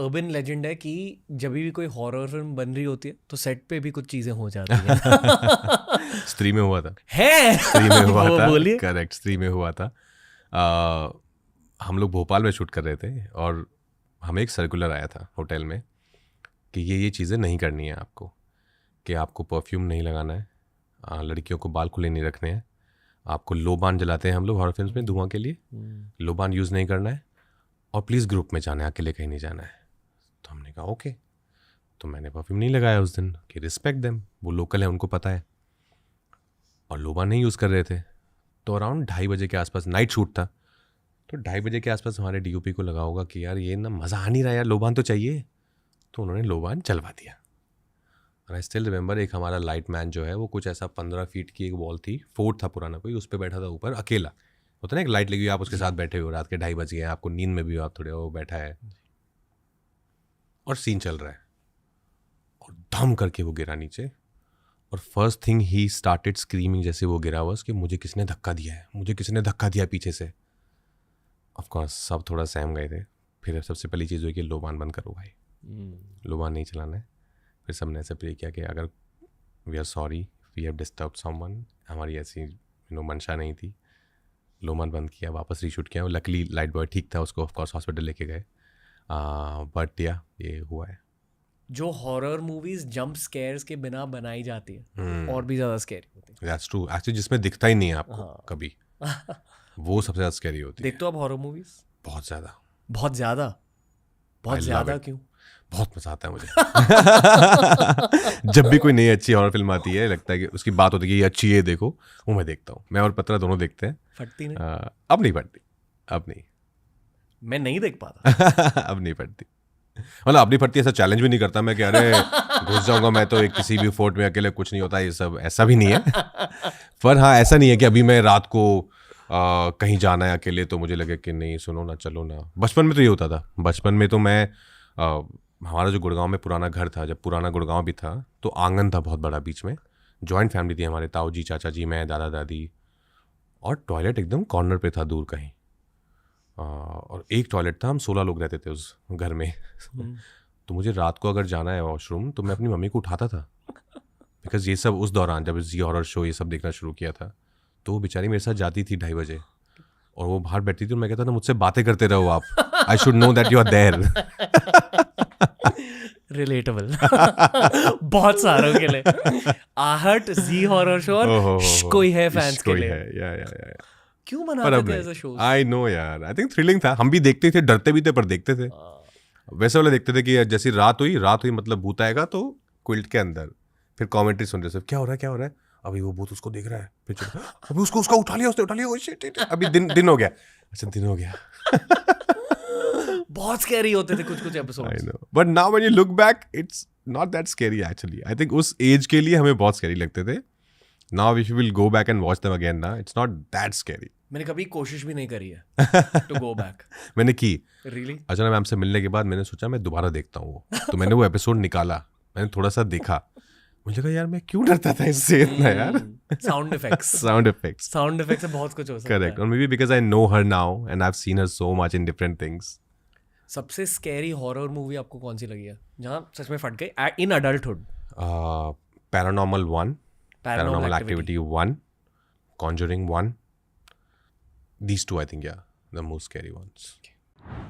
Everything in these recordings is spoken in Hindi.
अर्बन लेजेंड है कि जब भी कोई हॉरर फिल्म बन रही होती है तो सेट पे भी कुछ चीजें हो जाती हैं। स्त्री में हुआ था, है स्त्री में हुआ वो था, बोलिए। करेक्ट, स्त्री में हुआ था। हम लोग भोपाल में शूट कर रहे थे और हमें एक सर्कुलर आया था होटल में कि ये चीज़ें नहीं करनी है आपको, कि आपको परफ्यूम नहीं लगाना है, लड़कियों को बाल खुले नहीं रखने हैं, आपको लोबान जलाते हैं हम लोग हॉरर फिल्म्स में धुआं के लिए, लोबान यूज़ नहीं करना है, और प्लीज़ ग्रुप में जाना है, अकेले कहीं नहीं जाना है। तो हमने कहा ओके। तो मैंने परफ्यूम नहीं लगाया उस दिन कि रिस्पेक्ट देम, वो लोकल है, उनको पता है, और लोबान नहीं यूज़ कर रहे थे। तो अराउंड 2:30 बजे के आसपास, नाइट शूट था, तो 2:30 बजे के आसपास हमारे डीओपी को लगा होगा कि यार ये ना मज़ा आ नहीं रहा यार, लोबान तो चाहिए। तो उन्होंने लोबान जलवा दिया। और आई स्टिल रिमेंबर, एक हमारा लाइट मैन जो है वो कुछ ऐसा 15 फीट की एक वॉल थी, फोर्ट था पुराना कोई, उस पर बैठा था ऊपर अकेला, होता ना एक लाइट लगी हुई, आप उसके साथ बैठे हो, रात के 2:30 बज गए, आपको नींद में भी हो, आप थोड़े वो बैठा है और सीन चल रहा है, और धम करके वो गिरा नीचे, और first thing he started screaming जैसे वो गिरा हुआ कि मुझे किसने धक्का दिया है, मुझे किसने धक्का दिया पीछे से। ऑफकोर्स सब थोड़ा सहम गए थे। फिर सबसे पहली चीज़ हुई कि लोबान बंद करो भाई, लोबान नहीं चलाना है। फिर सबने ऐसे प्रे किया कि अगर we are sorry, we have disturb someone, हमारी ऐसी मंशा नहीं थी। लोबान बंद किया, वापस रीशूट किया, लकली लाइट बॉय ठीक था, उसको ऑफकोर्स हॉस्पिटल लेके गए, बट या ये हुआ है। जो हॉरर मूवीज जंप स्केयर्स के बिना बनाई जाती है और भी ज्यादा स्कैरी होती है। दैट्स ट्रू, एक्चुअली जिसमें दिखता ही नहीं है आपको हाँ। कभी, वो सबसे ज़्यादा स्कैरी होती है। देखते हो आप हॉरर मूवीज? बहुत ज़्यादा, बहुत ज्यादा, बहुत I love ज्यादा it. क्यों? बहुत मज़ा आता है मुझे। जब भी कोई नई अच्छी हॉरर फिल्म आती है, लगता है कि उसकी बात होती है कि ये अच्छी है, देखो, वो मैं देखता हूँ। मैं और पत्रा दोनों देखते हैं। फटती नहीं? अब नहीं पड़ती, अब नहीं। मैं नहीं देख पाता। अब नहीं पड़ती, मतलब अब नहीं पड़ती, ऐसा चैलेंज भी नहीं करता मैं कि अरे घुस जाऊंगा मैं तो एक किसी भी फोर्ट में अकेले, कुछ नहीं होता ये सब, ऐसा भी नहीं है। पर हाँ, ऐसा नहीं है कि अभी मैं रात को कहीं जाना है अकेले तो मुझे लगे कि नहीं सुनो ना, चलो ना। बचपन में तो ये होता था, बचपन में तो मैं हमारा जो गुड़गांव में पुराना घर था, जब पुराना गुड़गांव भी था, तो आंगन था बहुत बड़ा बीच में, जॉइंट फैमिली थी हमारे, ताऊ जी, चाचा जी, मैं, दादा दादी, और टॉयलेट एकदम कॉर्नर पे था दूर कहीं, और एक टॉयलेट था, हम 16 लोग रहते थे उस घर में। तो मुझे रात को अगर जाना है वॉशरूम तो मैं अपनी मम्मी को उठाता था, बिकॉज ये सब उस दौरान जब जी हॉरर शो ये सब देखना शुरू किया था, तो वो बेचारी मेरे साथ जाती थी 2:30 बजे, और वो बाहर बैठती थी, और मैं कहता था मुझसे बातें करते रहो आप, I should know that you are there. Relatable. बहुत सारों के लिए आहट, जी हॉरर शो और कोई है फैंस के लिए। या क्यों पर बनाते अब थे नहीं, ऐसे शोज? आई नो यार, आई थिंक थ्रिलिंग था, हम भी देखते थे, डरते भी थे पर देखते थे। वैसे वाले देखते थे कि जैसी रात हुई मतलब भूत आएगा तो क्विल्ट के अंदर, फिर कमेंट्री सुन रहे सब, क्या हो रहा है, अभी वो भूत उसको देख रहा है, फिर अभी उसको उसका उठा लिया, उसने उठा लिया, ओह शिट, अभी दिन हो गया, अच्छा दिन हो गया। बहुत स्कैरी होते थे कुछ episodes. I know, but now when you look back it's not that scary actually. I think उस एज के लिए हमें बहुत स्कैरी लगते थे। Now if you will go back and watch them again ना, इट्स नॉट दैट स्कैरी। मैंने कभी कोशिश भी नहीं करी है टू गो बैक। मैंने की, रियली? अर्चना मैम से मिलने के बाद मैंने सोचा मैं दोबारा देखता हूँ वो, तो मैंने वो एपिसोड निकाला, मैंने थोड़ा सा देखा, मुझे लगा यार मैं क्यों डरता था इससे इतना यार। साउंड इफेक्ट्स से बहुत कुछ हो सकता करेक्ट, है। और may be because I know her now and I have seen her so much in different things. सबसे स्कैरी हॉरर मूवी आपको कौन सी लगी है जहाँ सच में फट गई in adulthood? Paranormal 1, paranormal paranormal activity 1, conjuring 1, these two I think yeah the most scary ones.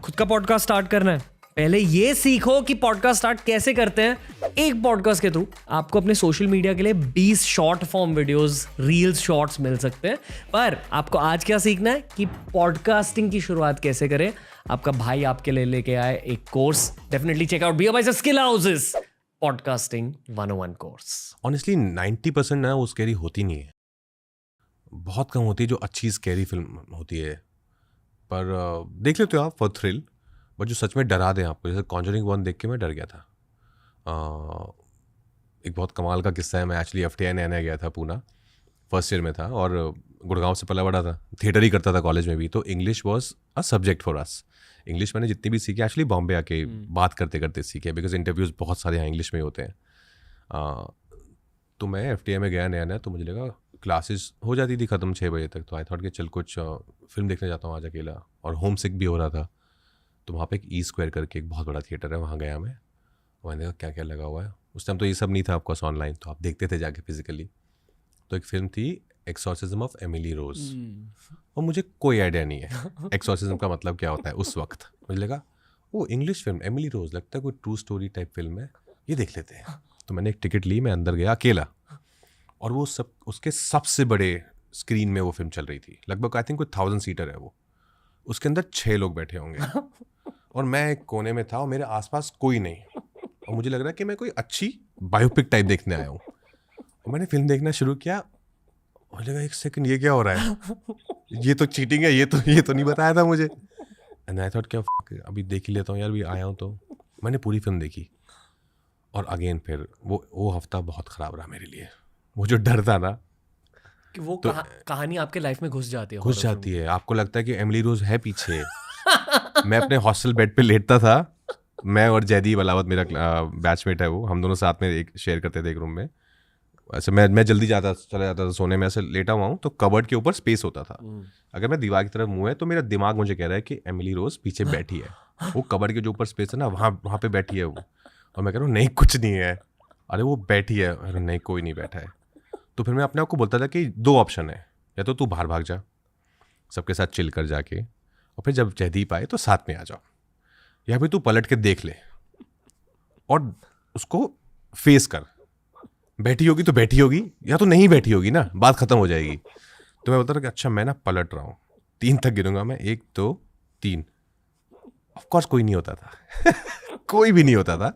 खुद का पॉडकास्ट स्टार्ट करना है? पहले ये सीखो कि पॉडकास्ट स्टार्ट कैसे करते हैं। एक पॉडकास्ट के थ्रू आपको अपने सोशल मीडिया के लिए 20 short form videos, reels, shorts मिल सकते हैं। पर आपको आज क्या सीखना है कि पॉडकास्टिंग की शुरुआत कैसे करें। आपका भाई आपके लिए लेके आए एक course, definitely check out beer by skill houses podcasting 101 course. Honestly 90% ना वो स्कैरी होती नहीं है, बहुत कम होती है जो अच्छी स्कैरी फिल्म होती है, पर देख लेते हो आप फॉर थ्रिल, बट जो सच में डरा दें आपको, जैसे कॉन्जरिंग 1 देख के मैं डर गया था। एक बहुत कमाल का किस्सा है, मैं एक्चुअली FTI नया गया था पूना, फर्स्ट ईयर में था, और गुड़गांव से पला बड़ा था, थिएटर ही करता था कॉलेज में भी, तो English was a subject for us. English मैंने जितनी भी सीखी एक्चुअली बॉम्बे आके बात करते करते सीखे, बिकॉज इंटरव्यूज़ बहुत सारे यहाँ इंग्लिश में होते हैं। तो मैं FTI में गया नया, तो मुझे लगा क्लासेस हो जाती थी ख़त्म 6 बजे तक, तो आई थॉट कि चल कुछ फिल्म देखने जाता हूँ आज अकेला, और होम सिक भी हो रहा था, तो वहाँ पे एक ई स्क्वायर करके एक बहुत बड़ा थिएटर है, वहाँ गया मैं। मैंने कहा क्या क्या लगा हुआ है। उस टाइम तो ये सब नहीं था ऑफकोर्स ऑनलाइन, तो आप देखते थे जाके फिजिकली। तो एक फिल्म थी एक्सॉर्सिज्म ऑफ एमिली रोज, और मुझे कोई आइडिया नहीं है एक्सॉर्सिज्म का मतलब क्या होता है उस वक्त। मुझे लगा वो इंग्लिश फिल्म एमिली रोज, लगता है कोई ट्रू स्टोरी टाइप फिल्म है, ये देख लेते हैं। तो मैंने एक टिकट ली, मैं अंदर गया अकेला, और वो सब उसके सबसे बड़े स्क्रीन में वो फिल्म चल रही थी। लगभग आई थिंक कोई 1000 सीटर है वो, उसके अंदर 6 लोग बैठे होंगे और मैं एक कोने में था और मेरे आसपास कोई नहीं, और मुझे लग रहा है कि मैं कोई अच्छी बायोपिक टाइप देखने आया हूँ। और मैंने फिल्म देखना शुरू किया, मुझे लगा एक सेकंड ये क्या हो रहा है, ये तो चीटिंग है, ये तो नहीं बताया था मुझे। एंड आई थॉट क्या अभी देख ही लेता हूँ यार, भी आया हूँ। तो मैंने पूरी फिल्म देखी, और अगेन फिर वो हफ्ता बहुत ख़राब रहा मेरे लिए। वो जो डर था ना कि वो तो, कहानी आपके लाइफ में घुस जाती है, आपको लगता है कि एमिली रोज है पीछे। मैं अपने हॉस्टल बेड पे लेटता था, मैं और जयदीप अलावत मेरा बैचमेट है, वो हम दोनों साथ में एक शेयर करते थे एक रूम में। ऐसे मैं जल्दी चला जाता था सोने में, ऐसे लेटा हुआ हूँ तो कबर्ड के ऊपर स्पेस होता था। अगर मैं दीवार की तरफ मुँह है तो मेरा दिमाग मुझे कह रहा है कि एमिली रोज पीछे बैठी है, वो कबर्ड के जो ऊपर स्पेस है ना, वहाँ पे बैठी है वो। और मैं कह रहा हूँ नहीं कुछ नहीं है, अरे वो बैठी है, अरे नहीं कोई नहीं बैठा है। तो फिर मैं अपने आप को बोलता था कि 2 ऑप्शन है, या तो तू बाहर भाग जा सबके साथ चिल कर जाके, और फिर जब जयदीप आए तो साथ में आ जाओ, या फिर तू पलट के देख ले और उसको फेस कर। बैठी होगी तो बैठी होगी, या तो नहीं बैठी होगी ना, बात खत्म हो जाएगी। तो मैं बोलता था कि अच्छा मैं ना पलट रहा हूँ, 3 तक गिरूंगा मैं, 1 2 3। ऑफकोर्स कोई नहीं होता था कोई भी नहीं होता था,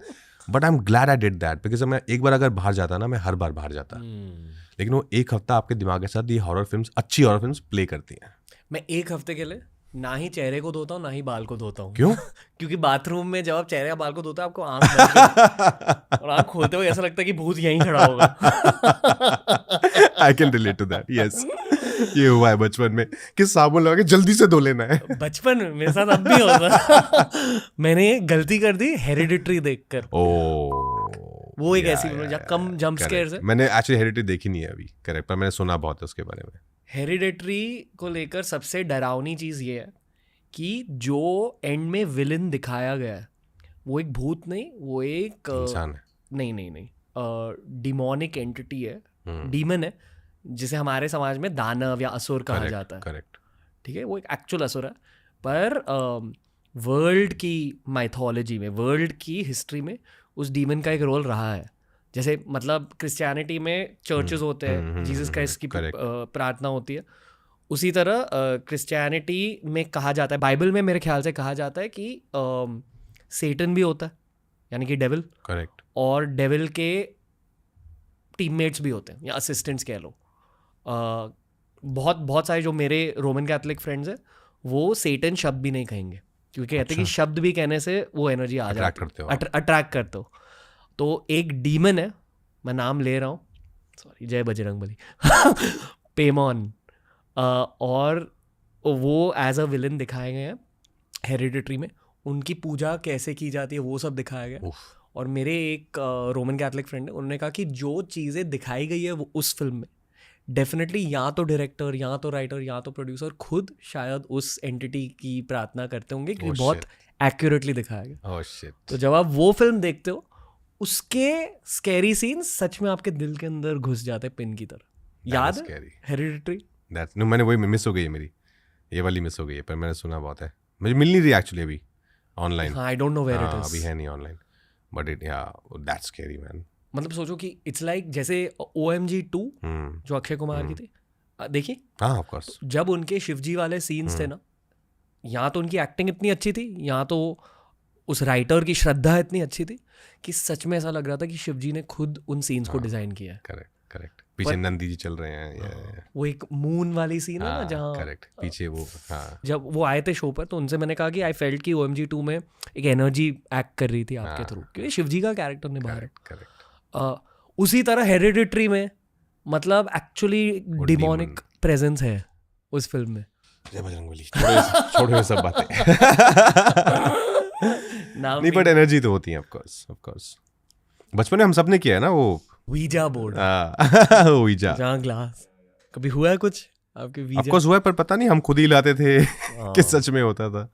but I am glad I did that, because मैं एक बार अगर बाहर जाता ना, मैं हर बार बाहर जाता। लेकिन वो एक हफ्ता आपके दिमाग के साथ ये हॉरर फिल्म्स, अच्छी हॉरर फिल्म्स प्ले करती हैं। मैं एक हफ्ते के लिए ना ही चेहरे को धोता हूँ ना ही बाल को धोता हूँ। क्यों? क्योंकि बाथरूम में जब आप चेहरे या बाल को धोते हो, आपको आंख बंद कर और आंख खोलते हुए ऐसा लगता है कि भूत यहीं खड़ा होगा। I can relate to that, yes. ये हुआ है बचपन में कि साबुन लगा के जल्दी से धो लेना है। बचपन में मेरे साथ अब भी होता। मैंने गलती कर दी हेरिडिटरी देखकर। वो एक ऐसी फिल्म जहाँ कम जंप स्केयर्स है। मैंने एक्चुअली हेरिडिटरी देखी नहीं है अभी, करेक्ट, पर मैंने सुना बहुत है उसके बारे में। हेरिडिटरी को लेकर सबसे डरावनी चीज़ ये है कि जो एंड में विलन दिखाया गया है वो एक भूत नहीं, वो एक इंसान है। नहीं डिमोनिक एंटिटी है, डीमन है, जिसे हमारे समाज में दानव या असुर कहा जाता है। करेक्ट, ठीक है, वो एक एक्चुअल असुर है, पर वर्ल्ड की माइथोलॉजी में, वर्ल्ड की हिस्ट्री में उस डीमन का एक रोल रहा है। जैसे मतलब क्रिश्चियनिटी में चर्चेस होते हैं, जीसस क्राइस्ट की प्रार्थना होती है, उसी तरह क्रिश्चियनिटी में कहा जाता है, बाइबल में मेरे ख्याल से कहा जाता है कि सेटन भी होता है, यानी कि डेविल। करेक्ट। और डेविल के टीममेट्स भी होते हैं या असिस्टेंट्स कह लो। बहुत सारे जो मेरे रोमन कैथोलिक फ्रेंड्स हैं वो सेटन शब्द भी नहीं कहेंगे, क्योंकि कहते हैं कि शब्द भी कहने से वो एनर्जी आ जाती है, अट्रैक्ट करते हो। तो एक डीमन है, मैं नाम ले रहा हूँ, सॉरी, जय बजरंगबली पेमॉन, और वो एज अ विलन दिखाए गए हैं हेरिडिटरी में। उनकी पूजा कैसे की जाती है वो सब दिखाया गया। और मेरे एक रोमन कैथोलिक फ्रेंड है, उन्होंने कहा कि जो चीज़ें दिखाई गई है वो उस फिल्म में डेफिनेटली या तो डायरेक्टर, या तो राइटर, या तो प्रोड्यूसर खुद शायद उस एंटिटी की प्रार्थना करते होंगे, क्योंकि बहुत एक्यूरेटली दिखाया गया। तो जब आप वो फिल्म देखते हो, उसके स्कैरी सीन सच में आपके दिल के अंदर घुस जाते हैं पिन की तरह। याद है हेरिडिटरी? मैंने वही मिस हो गई है मेरी, ये वाली मिस हो गई है, पर मैंने सुना बहुत है, मुझे मिल नहीं रही एक्चुअली अभी online. I don't know where it is, अभी है नहीं online, but it that's scary man. मतलब सोचो कि इट्स लाइक जैसे OMG 2 जो अक्षय कुमार की थी, देखिए। हाँ, ऑफ कोर्स। जब उनके शिवजी वाले सीन्स थे ना, यहाँ तो उनकी एक्टिंग इतनी अच्छी थी, यहाँ तो उस राइटर की श्रद्धा इतनी अच्छी थी कि सच में ऐसा लग रहा था कि शिवजी ने खुद उन सीन्स को डिजाइन किया है। करेक्ट। पीछे नंदी जी चल रहे हैं, वो एक मून वाली सीन है ना, जहाँ करेक्ट पीछे वो। जब वो आए थे शो पर, तो उनसे मैंने कहा कि आई फेल्ट कि OMG 2 में एक एनर्जी एक्ट कर रही थी आपके थ्रू, क्योंकि शिवजी का कैरेक्टर निभा रहे। उसी तरह हेरिडिटरी में मतलब एक्चुअली डिमोनिक प्रेजेंस है उस फिल्म में। जय बजरंगबली, छोड़ो ये सब बातें। नहीं, बट एनर्जी तो होती है, ऑफ कोर्स। बचपन में हम सब ने किया है ना वो वीजा बोर्ड, वीजा, जहाँ ग्लास। कभी हुआ है कुछ आपके वीजा? ऑफ कोर्स हुआ है, पर पता नहीं हम खुद ही लाते थे कि सच में होता था।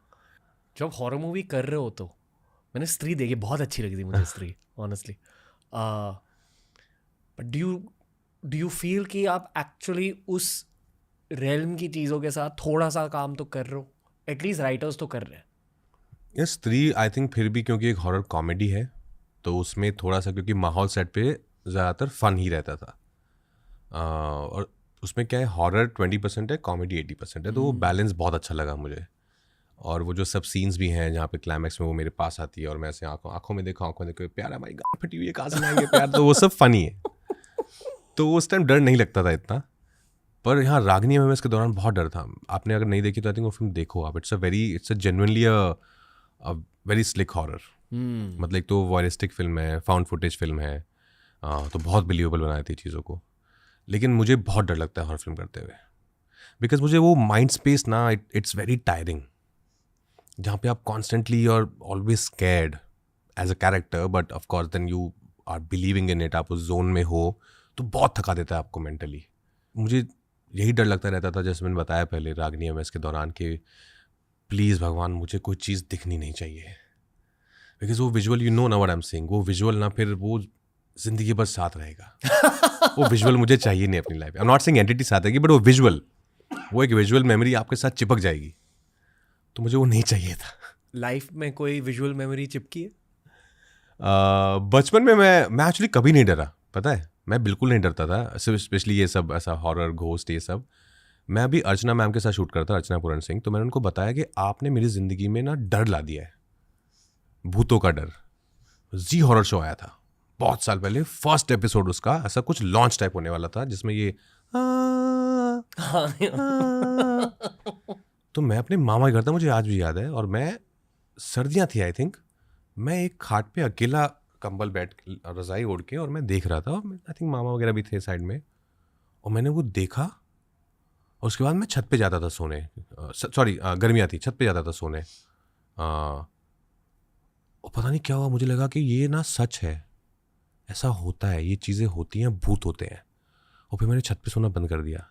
जब हॉरर मूवी कर रहे हो तो मैंने स्त्री देखी, बहुत अच्छी लगी थी मुझे स्त्री honestly, but do you feel कि आप एक्चुअली उस रेल्म की चीज़ों के साथ थोड़ा सा काम तो कर रहे हो, एटलीस्ट राइटर्स तो कर रहे हैं? ये स्त्री आई थिंक फिर भी क्योंकि एक हॉरर कॉमेडी है तो उसमें थोड़ा सा, क्योंकि माहौल सेट पे ज़्यादातर फन ही रहता था, और उसमें क्या है, हॉरर 20% है, कॉमेडी 80% है, तो वो बैलेंस बहुत अच्छा लगा मुझे। और वो जो सब सीन्स भी हैं जहाँ पे क्लाइमैक्स में वो मेरे पास आती है और मैं ऐसे आंखों में देखो प्यार हमारी गाँव फटी हुई है, कहाँ से लाएंगे प्यार, तो वो सब फनी है। तो उस टाइम डर नहीं लगता था इतना, पर यहाँ रागनी एमएमएस के दौरान बहुत डर था। आपने अगर नहीं देखी तो आई थिंक वो फिल्म देखो आप, it's a genuinely a very slick horror. मतलब एक तो वॉयरिस्टिक फिल्म है, फाउंड फुटेज फिल्म है, तो बहुत बिलीवेबल बनाई थी चीज़ों को। लेकिन मुझे बहुत डर लगता है हॉरर फिल्म करते हुए, बिकॉज मुझे वो माइंड स्पेस ना, इट्स वेरी टायरिंग, जहाँ पे आप कॉन्स्टेंटली और always scared as a character, but of course then you are believing in it, आप उस जोन में हो, तो बहुत थका देता है आपको मेंटली। मुझे यही डर लगता रहता था, जैसे मैंने बताया पहले रागनी एमएस के दौरान, कि प्लीज़ भगवान मुझे कोई चीज़ दिखनी नहीं चाहिए, बिकॉज वो विजुअल, यू नो ना व्हाट आई एम सेइंग, वो विजुअल ना फिर वो जिंदगी भर साथ रहेगा। वो विजुअल मुझे चाहिए नहीं अपनी लाइफ में। I am not saying entity साथ रहेगी, बट वो विजुअल, वो एक विजुअल मेमोरी आपके साथ चिपक जाएगी, तो मुझे वो नहीं चाहिए था। लाइफ में कोई विजुअल मेमोरी चिपकी है? बचपन में मैं एक्चुअली कभी नहीं डरा, पता है, मैं बिल्कुल नहीं डरता था, स्पेशली ये सब ऐसा हॉरर घोस्ट ये सब। मैं अभी अर्चना मैम के साथ शूट करता, अर्चना पूरन सिंह, तो मैंने उनको बताया कि आपने मेरी ज़िंदगी में ना डर ला दिया है, भूतों का डर। जी हॉरर शो आया था बहुत साल पहले, फर्स्ट एपिसोड उसका ऐसा कुछ लॉन्च टाइप होने वाला था, जिसमें ये तो मैं अपने मामा के घर था, मुझे आज भी याद है, और मैं, सर्दियाँ थी आई थिंक, मैं एक खाट पे अकेला कंबल बैठ रज़ाई ओढ़ के, और मैं देख रहा था, आई थिंक मामा वगैरह भी थे साइड में, और मैंने वो देखा, और उसके बाद मैं छत पे जाता था सोने, सॉरी गर्मियाँ थी, छत पे जाता था सोने, और पता नहीं क्या हुआ, मुझे लगा कि ये ना सच है, ऐसा होता है, ये चीज़ें होती हैं, भूत होते हैं, और फिर मैंने छत पे सोना बंद कर दिया।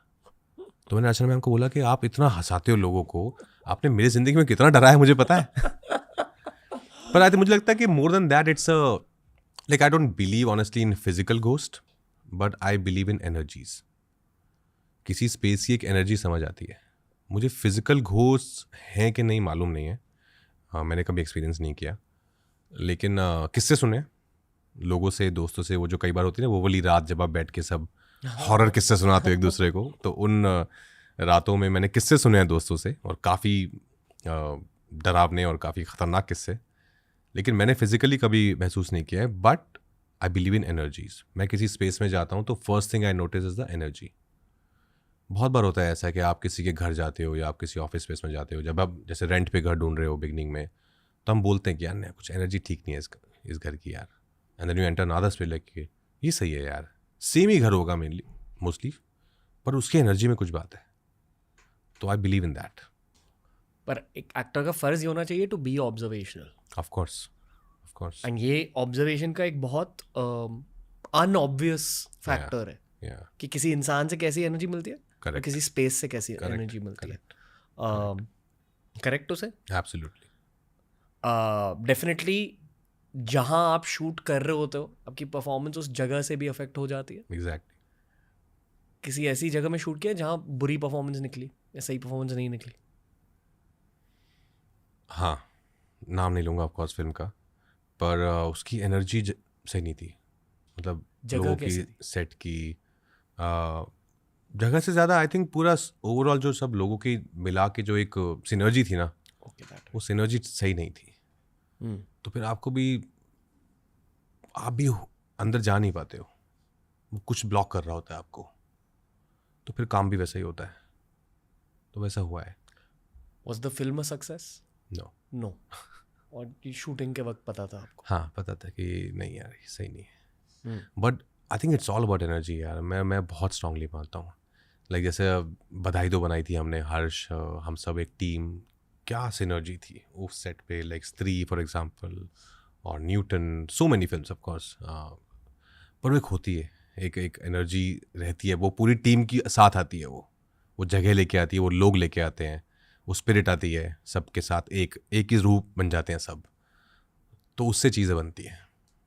तो मैंने अर्चना मैम को बोला कि आप इतना हंसाते हो लोगों को, आपने मेरी ज़िंदगी में कितना डराया है मुझे पता है। पर आई थिंक मुझे लगता है कि more than that it's like I don't believe honestly in physical ghost, but I believe in energies. किसी स्पेस की एक एनर्जी समझ आती है मुझे। फिजिकल घोस्ट हैं कि नहीं मालूम नहीं है, मैंने कभी एक्सपीरियंस नहीं किया, लेकिन किस्से सुने लोगों से, दोस्तों से, वो जो कई बार होती है ना वो वाली रात जब आप बैठ के सब हॉरर किस्से सुनाते हो एक दूसरे को, तो उन रातों में मैंने किस्से सुने हैं दोस्तों से, और काफ़ी डरावने और काफ़ी ख़तरनाक किस्से, लेकिन मैंने फिजिकली कभी महसूस नहीं किया है। But I believe in energies. मैं किसी स्पेस में जाता हूँ तो first thing I notice is the energy. बहुत बार होता है ऐसा कि आप किसी के घर जाते हो या आप किसी ऑफिस स्पेस में जाते हो, जब आप जैसे रेंट पे घर ढूंढ रहे हो बिगनिंग में, तो हम बोलते हैं कि यार नहीं, कुछ एनर्जी ठीक नहीं है इस घर की यार, and then you enter another space like ये सही है यार, सेम ही घर होगा मेनली मोस्टली, पर उसकी एनर्जी में कुछ बात है, तो आई बिलीव इन दैट। पर एक एक्टर का फर्ज ये होना चाहिए to be observational, of course, and ये ऑब्जर्वेशन का एक बहुत अनऑब्वियस फैक्टर है कि किसी इंसान से कैसी एनर्जी मिलती है और किसी स्पेस से कैसी एनर्जी मिलती है। करेक्ट उसे? एब्सोल्युटली। डेफिनेटली जहाँ आप शूट कर रहे होते हो आपकी परफॉर्मेंस उस जगह से भी अफेक्ट हो जाती है। एग्जैक्टली। किसी ऐसी जगह में शूट किया जहाँ बुरी परफॉर्मेंस निकली या सही परफॉर्मेंस नहीं निकली? हाँ, नाम नहीं लूँगा ऑफकोर्स फिल्म का, पर उसकी एनर्जी सही नहीं थी, मतलब लोगों की, सेट की जगह से ज़्यादा आई थिंक पूरा ओवरऑल जो सब लोगों की मिला के जो एक सिनर्जी थी ना, वो सिनर्जी सही नहीं थी। तो फिर आपको भी, आप भी अंदर जा नहीं पाते हो, वो कुछ ब्लॉक कर रहा होता है आपको, तो फिर काम भी वैसा ही होता है, तो वैसा हुआ है। Was the film a success? No. और शूटिंग के वक्त पता था आपको? हाँ, पता था कि नहीं यार ये सही नहीं है, but I think it's all about energy यार। मैं बहुत स्ट्रांगली मानता हूँ। लाइक जैसे बधाई दो बनाई थी हमने, हर्ष, हम सब एक टीम, क्या सिनर्जी थी उस सेट पे, लाइक स्त्री फॉर एग्जांपल, और Newton, so many films of course. पर वो एक होती है, एक एनर्जी रहती है, वो पूरी टीम की साथ आती है, वो जगह लेके आती है, वो लोग लेके आते हैं, वो स्पिरिट आती है, सबके साथ एक ही रूप बन जाते हैं सब, तो उससे चीज़ें बनती हैं।